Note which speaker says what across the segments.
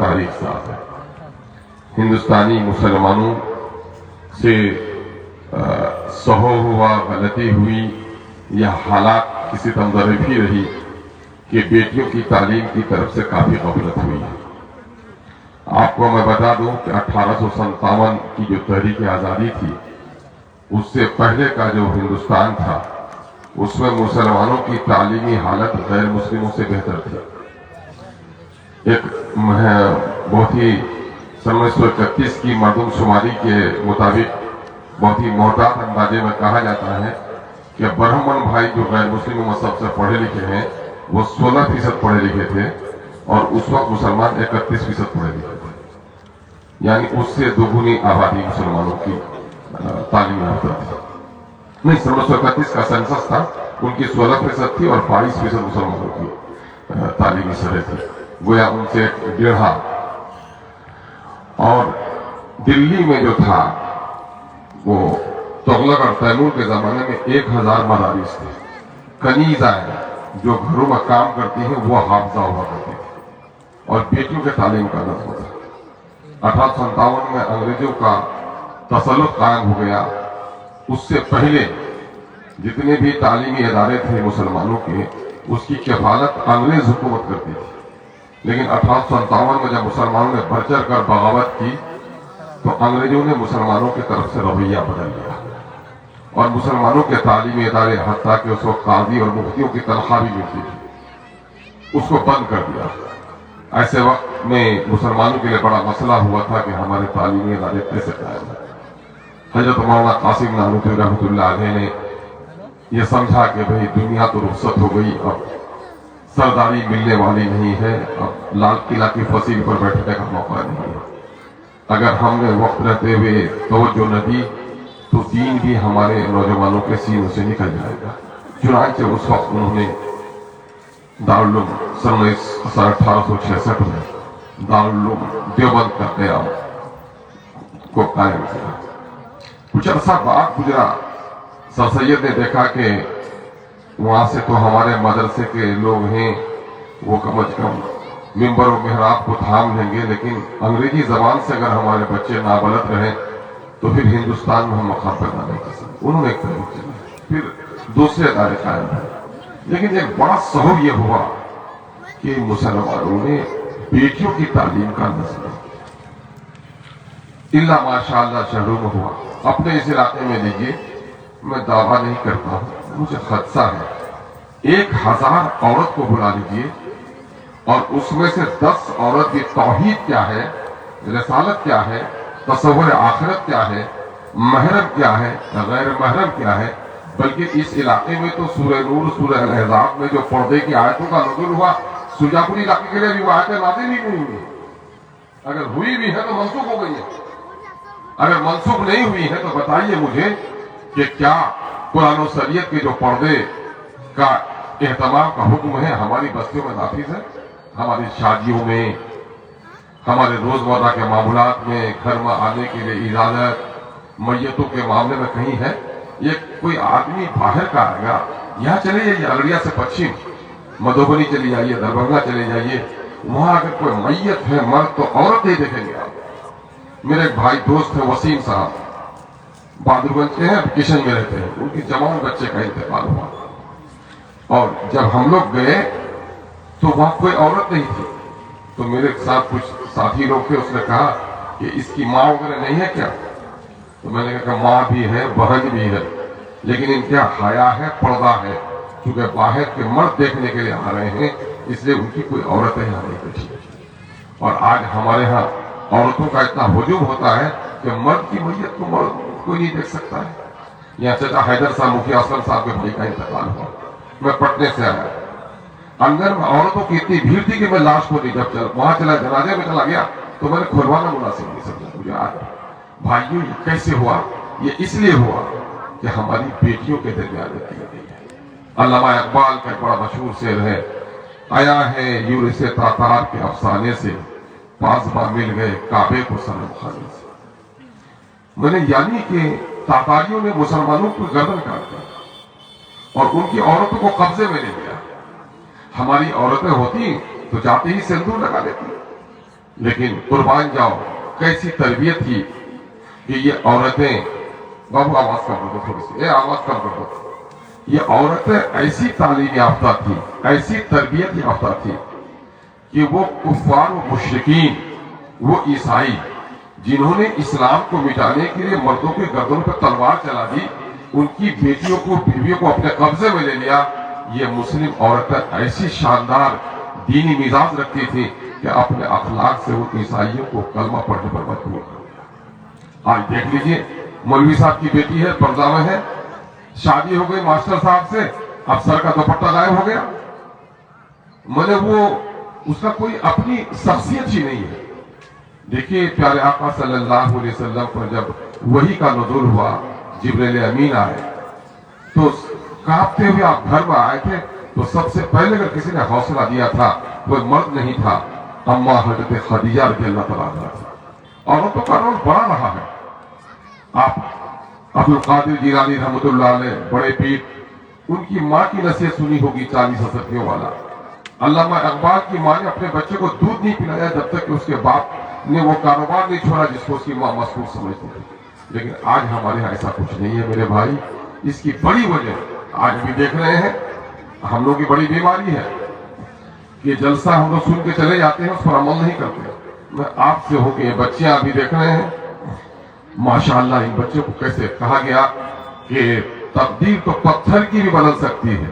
Speaker 1: تاریخ ساز ہے۔ ہندوستانی مسلمانوں سے سہو ہوا، غلطی ہوئی یا حالات کی ستم ظرفی رہی کہ بیٹیوں کی تعلیم کی طرف سے کافی غفلت ہوئی ہے۔ آپ کو میں بتا دوں کہ 1857 کی جو تحریک آزادی تھی، اس سے پہلے کا جو ہندوستان تھا اس میں مسلمانوں کی تعلیمی حالت غیر مسلموں سے بہتر تھی۔ ایک بہت ہی 1931 کی مردم شماری کے مطابق بہت ہی محتاط اندازے میں کہا جاتا ہے کہ برہمن بھائی جو غیر مسلم مذہب سے پڑھے لکھے ہیں وہ 16% پڑھے لکھے تھے، اور اس وقت مسلمان 31% پڑھے لکھے تھے، یعنی اس سے دوگنی آبادی مسلمانوں کی تعلیم یافتہ تھی۔ نہیں، 1931 کا سینسس تھا، ان کی 16% تھی اور 22% مسلمانوں کی تعلیمی شرح تھی، گویا ان سے ڈیڑھا۔ اور دلی میں جو تھا وہ تغلق اور تیمور کے زمانے میں 1000 مدارس تھے۔ کنیزائیں جو گھروں میں کام کرتی ہیں وہ حافظہ ہوا کرتی تھی، اور بیٹیوں کے تعلیم کا نظم تھا۔ 1857 میں انگریزوں کا تسلط قائم ہو گیا۔ اس سے پہلے جتنے بھی تعلیمی ادارے تھے مسلمانوں کے، اس کی کفالت انگریز حکومت کرتی تھی، لیکن 1857 میں جب مسلمانوں نے بڑھ چڑھ کر بغاوت کی تو انگریزوں نے مسلمانوں کی طرف سے رویہ بدل دیا، اور مسلمانوں کے تعلیمی ادارے، حتیٰ کہ اس وقت قاضی اور مفتیوں کی تنخواہ بھی ملتی تھی، اس کو بند کر دیا۔ ایسے وقت میں مسلمانوں کے لیے بڑا مسئلہ ہوا تھا کہ ہمارے تعلیمی ادارے کیسے قائم ہیں۔ حضرت مولانا قاسم نانوتوی رحمۃ اللہ علیہ نے یہ سمجھا کہ بھئی دنیا تو رخصت ہو گئی، اب سرداری ملنے والی نہیں ہے، اب لال قلعہ کی فصیل پر بیٹھنے کا موقع نہیں ہے۔ اگر ہم نے وقت رہتے ہوئے توجہ نہ دی تو دین بھی ہمارے نوجوانوں کے سینوں سے نکل جائے گا۔ چنانچہ اس وقت انہوں نے دارالعلوم 1866 میں دارالعلوم دیوبند کا قیام کو قائم کیا۔ کچھ عرصہ بعد گزرا، سر سید نے دیکھا کہ وہاں سے تو ہمارے مدرسے کے لوگ ہیں، وہ کم از کم ممبر و محراب کو تھام لیں گے، لیکن انگریزی زبان سے اگر ہمارے بچے نابلد رہیں تو پھر ہندوستان میں ہم مقام پیدا نہیں کر سکتے۔ انہوں نے ایک تحریک چلائی، پھر دوسرے ادارے قائم ہوئے، لیکن ایک بڑا سہو یہ ہوا کہ مسلمانوں نے بیٹیوں کی تعلیم کا نظم اللہ ماشاءاللہ شہروں میں ہوا۔ اپنے اس علاقے میں لیجیے، میں دعویٰ نہیں کرتا ہوں، مجھے خدشہ ہے، 1000 عورت کو بلا لیجیے اور اس میں سے 10 عورت کی توحید کیا ہے، رسالت کیا ہے، تصور آخرت کیا ہے، محرم کیا ہے، غیر محرم کیا ہے۔ بلکہ اس علاقے میں تو سورہ نور، سورہ الاحزاب میں جو پردے کی آیتوں کا نزول ہوا، سجاپور علاقے کے لیے بھی وہ آیتیں نازل ہی نہیں ہوئی، اگر ہوئی بھی ہے تو منسوخ ہو گئی ہے۔ اگر منسوخ نہیں ہوئی ہے تو بتائیے مجھے کہ کیا قرآن و شریعت کے جو پردے کا اہتمام کا حکم ہے ہماری بستیوں میں نافذ ہے؟ ہماری شادیوں میں، ہمارے روزمرہ کے معاملات میں، گھر میں آنے کے لیے اجازت، میتوں کے معاملے میں کہیں ہے؟ یہ کوئی آدمی باہر کا آئے گا، یہاں چلے جائیے ارڑیا سے پچھم، مدھوبنی چلی جائیے، دربھنگہ چلے جائیے، وہاں اگر کوئی میت ہے مرد تو عورت نہیں دیکھیں گے آپ۔ میرے ایک بھائی دوست ہیں وسیم صاحب، بہادر گنج کے ہیں، کشن میں رہتے ہیں، ان کی جوان بچے کا انتقال ہوا، اور جب ہم لوگ گئے تو وہاں کوئی عورت نہیں تھی، تو میرے ساتھ کچھ ساتھی لوگ تھے، اس نے کہا کہ اس کی ماں وغیرہ نہیں ہے کیا؟ تو میں نے کہا کہ ماں بھی ہے، بہن بھی ہے، لیکن ان کا حیا ہے، پردہ ہے، چونکہ باہر کے مرد دیکھنے کے لیے آ رہے ہیں، اس لیے ان کی کوئی عورتیں یہاں نہیں بیٹھی۔ اور آج ہمارے ہاں عورتوں کا اتنا ہجوم ہوتا ہے کہ مرد کی میت کو مرد کوئی نہیں دیکھ سکتا ہے۔ یہاں چچا حیدر صاحب مفتی اسلم صاحب کے بھائی کا انتقال ہوا، میں پٹنے سے آیا، اندر میں عورتوں کی اتنی بھیڑ تھی کہ میں لاش کو نہیں، جب وہاں چلا جنازے میں چلا گیا تو میں نے کھلوانا مناسب نہیں سمجھا۔ مجھے آج بھائیوں یہ کیسے ہوا؟ یہ اس لیے ہوا کہ ہماری بیٹیوں کے درمیان کی گئی ہے۔ علامہ اقبال کا ایک بڑا مشہور شعر ہے، آیا ہے یورس تاتار کے افسانے سے، پاسباں مل گئے کعبے کو صنم خانے سے۔ میں نے یعنی کہ تاتاریوں نے مسلمانوں کو گردن کاٹ دیا اور ان کی عورتوں کو قبضے میں لے لیا۔ ہماری عورتیں ہوتی تو جاتے ہی سندور لگا لیتی، لیکن قربان جاؤ کیسی تربیت تھی کہ یہ عورتیں، بابو آواز کم کر دو تھوڑی سی، آواز کم کر دو، یہ عورتیں ایسی تعلیم یافتہ تھی، ایسی تربیت یافتہ تھی کہ وہ کفار و مشرکین، وہ عیسائی جنہوں نے اسلام کو مٹانے کے لیے مردوں کے گردن پر تلوار چلا دی، ان کی بیٹیوں کو، بیویوں کو اپنے قبضے میں لے لیا. یہ مسلم عورتیں ایسی شاندار دینی مزاج رکھتی تھی کہ اپنے اخلاق سے وہ عیسائیوں کو کلمہ پڑھنے پر مجبور کر دیا. آج دیکھ لیجئے مولوی صاحب کی بیٹی ہے، پردہ میں ہے، شادی ہو گئی ماسٹر صاحب سے، اب سر کا دوپٹہ غائب ہو گیا. مطلب وہ اس کا کوئی اپنی شخصیت ہی نہیں ہے. دیکھیے پیارے آقا صلی اللہ علیہ وسلم پر جب وحی کا نزول ہوا، جبریل امین آئے تو کانپتے ہوئے آپ گھر میں آئے تھے، تو سب سے پہلے اگر کسی نے حوصلہ دیا تھا وہ مرد نہیں تھا، اما حضرت خدیجہ رضی اللہ تعالیٰ عنہا تھا. عورتوں کا رول بڑا رہا ہے. آپ عبد القادر جیلانی رحمۃ اللہ علیہ بڑے پیر، ان کی ماں کی نصیحت سنی ہوگی 40 ہزریوں والا. علامہ اقبال کی ماں نے اپنے بچے کو دودھ نہیں پلایا جب تک کہ اس کے باپ نے وہ کاروبار نہیں چھوڑا جس کو اس کی ماں مسئول سمجھتی تھی. لیکن آج ہمارے یہاں ایسا کچھ نہیں ہے میرے بھائی. اس کی بڑی وجہ آج بھی دیکھ رہے ہیں، ہم لوگ کی بڑی بیماری ہے کہ جلسہ ہم لوگ سن کے چلے جاتے ہیں، اس پر عمل نہیں کرتے. میں آپ سے ہوں کہ یہ بچیاں ابھی دیکھ رہے ہیں، ماشاءاللہ ان بچوں کو کیسے کہا گیا کہ تقدیر تو پتھر کی بھی بدل سکتی ہے،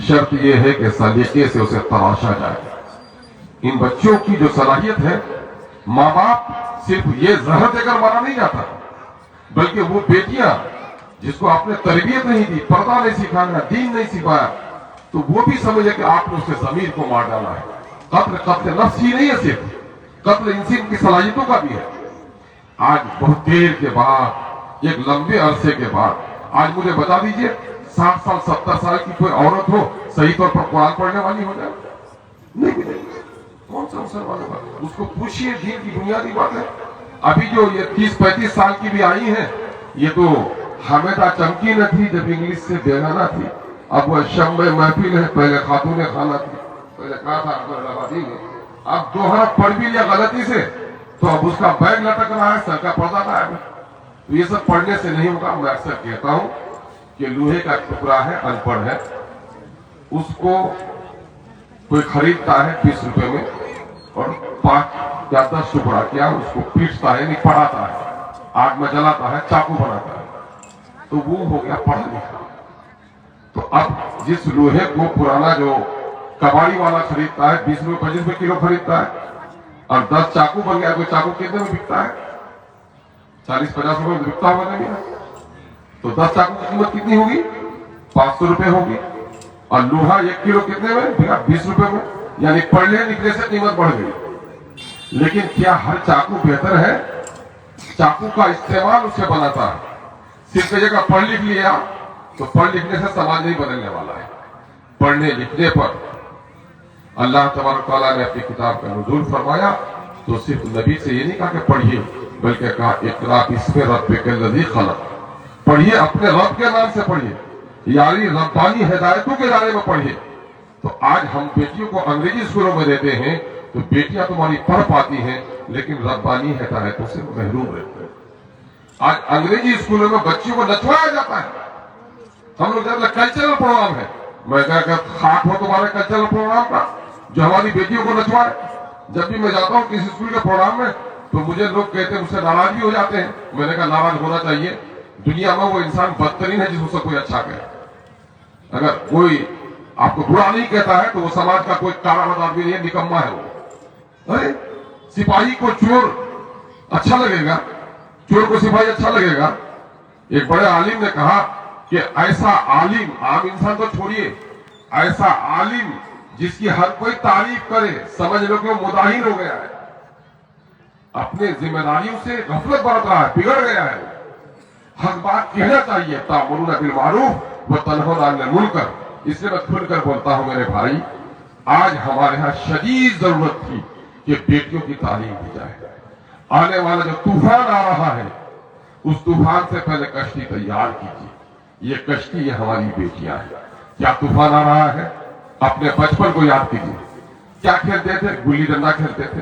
Speaker 1: شرط یہ ہے کہ سلیقے سے اسے تراشا جائے. ان بچوں کی جو صلاحیت ہے، ماں باپ صرف یہ زہر دے کر مارا نہیں جاتا، بلکہ وہ بیٹیاں جس کو آپ نے تربیت نہیں دی، پردہ نہیں سکھایا، دین نہیں سکھایا، تو وہ بھی سمجھے کہ آپ نے اس کے ضمیر کو مار ڈالا ہے. قتل نفس ہی نہیں ہے، صرف قتل انسان کی صلاحیتوں کا بھی ہے. آج بہت دیر کے بعد، ایک لمبے عرصے کے بعد، آج مجھے بتا دیجئے 60 سال 70 سال کی کوئی عورت ہو صحیح طور پر قرآن پڑھنے والی ہو جائے؟ نہیں ملے گی. کون سا مسلمان ہوگا؟ اس کو پوچھئے، دین کی بنیادی بات ہے. ابھی جو یہ 30-35 سال کی بھی آئی ہیں، یہ تو حامدہ چمکی نہ تھی جب انگلش سے بیگانہ تھی، اب وہ شمع محفل ہے. پہلے خاتون خانہ تھی، پہلے کہا تھا اکبر آبادی نے، اب 2 حرف پڑھ بھی لیا غلطی سے تو اب اس کا بیگ لٹک رہا ہے، سر کا پردہ غائب ہے. تو یہ سب پڑھنے سے نہیں ہوگا. میں اکثر کہتا ہوں کہ لوہے کا ٹکڑا ہے، ان پڑھ ہے، اس کو کوئی خریدتا ہے 20 روپے میں اور 5 یا 10 ٹکڑا کیا اس کو پیٹتا ہے، یعنی پڑھاتا ہے، آگ میں جلاتا ہے، چاقو بناتا ہے، تو وہ ہو گیا پڑھا لکھا. تو اب جس لوہے کو پرانا جو کباڑی والا خریدتا ہے 20 روپے 25 روپے کلو خریدتا ہے اور 10 چاقو بن گیا، کوئی چاقو کتنے میں بکتا ہے؟ 40-50 روپے میں بکتا ہوگا نہیں. تو 10 چاقو کی قیمت کتنی ہوگی؟ 500 روپے ہوگی. اور لوہا 1 کلو کتنے میں بکا؟ 20 روپے میں. یعنی پڑھنے نکلے سے قیمت بڑھ گئی. لیکن کیا ہر چاقو بہتر ہے؟ چاقو کا استعمال اس سے بناتا ہے. صرف جگہ پڑھ لکھ لیا تو پڑھ لکھنے سے سماج نہیں بدلنے والا ہے. پڑھنے لکھنے پر اللہ تبارک تعالیٰ نے اپنی کتاب کا نزول فرمایا تو صرف نبی سے یہ نہیں کہا کہ پڑھیے، بلکہ کہا اقرأ باسم ربک الذی خلق. پڑھیے، اپنے رب کے نام سے پڑھیے، یعنی ربانی ہدایتوں کے دائرے میں پڑھیے. تو آج ہم بیٹیوں کو انگریزی اسکولوں میں دیتے ہیں تو بیٹیاں تمہاری پڑھ پاتی ہیں لیکن ربانی ہدایتوں سے محروم رہتے ہیں. آج انگریزی اسکولوں میں بچیوں کو نچوایا جاتا ہے. ہم لوگ کہتے ہیں کلچرل پروگرام ہے. میں کہا کہ خاک ہو تمہارے کلچرل پروگرام کا جو ہماری بیٹیوں کو نچوائے. جب بھی میں جاتا ہوں کسی اسکول کے پروگرام میں تو مجھے لوگ کہتے ہیں، مجھ سے ناراض بھی ہو جاتے ہیں. میں نے کہا ناراض ہونا چاہیے. دنیا میں وہ انسان بدترین ہے جس کو کوئی اچھا کہے. اگر کوئی آپ کو برا نہیں کہتا ہے تو وہ سماج کا کوئی کارآمد آدمی نہیں ہے، نکما ہے وہ. ارے سپاہی کو چور اچھا لگے گا؟ چور کو سپاہی اچھا لگے گا؟ ایک بڑے عالم نے کہا کہ ایسا عالم، عام انسان تو چھوڑیے، ایسا عالم جس کی ہر کوئی تعریف کرے سمجھ لو کہ وہ مداہن ہو گیا ہے، اپنے ذمہ داریوں سے غفلت برت رہا ہے، بگڑ گیا ہے. حق بات کہنا چاہیے، تأمرون بالمعروف وتنہون عن المنکر. اس لیے میں کھل کر بولتا ہوں میرے بھائی، آج ہمارے ہاں شدید ضرورت تھی کہ بیٹیوں کی تعلیم دی جائے. آنے والا جو طوفان آ رہا ہے اس طوفان سے پہلے کشتی تیار کیجیے. یہ کشتی، یہ ہماری بیٹیاں ہیں. کیا طوفان آ رہا ہے؟ اپنے بچپن کو یاد کیجیے. کیا کھیلتے تھے؟ گلی ڈنڈا کھیلتے تھے.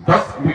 Speaker 1: 10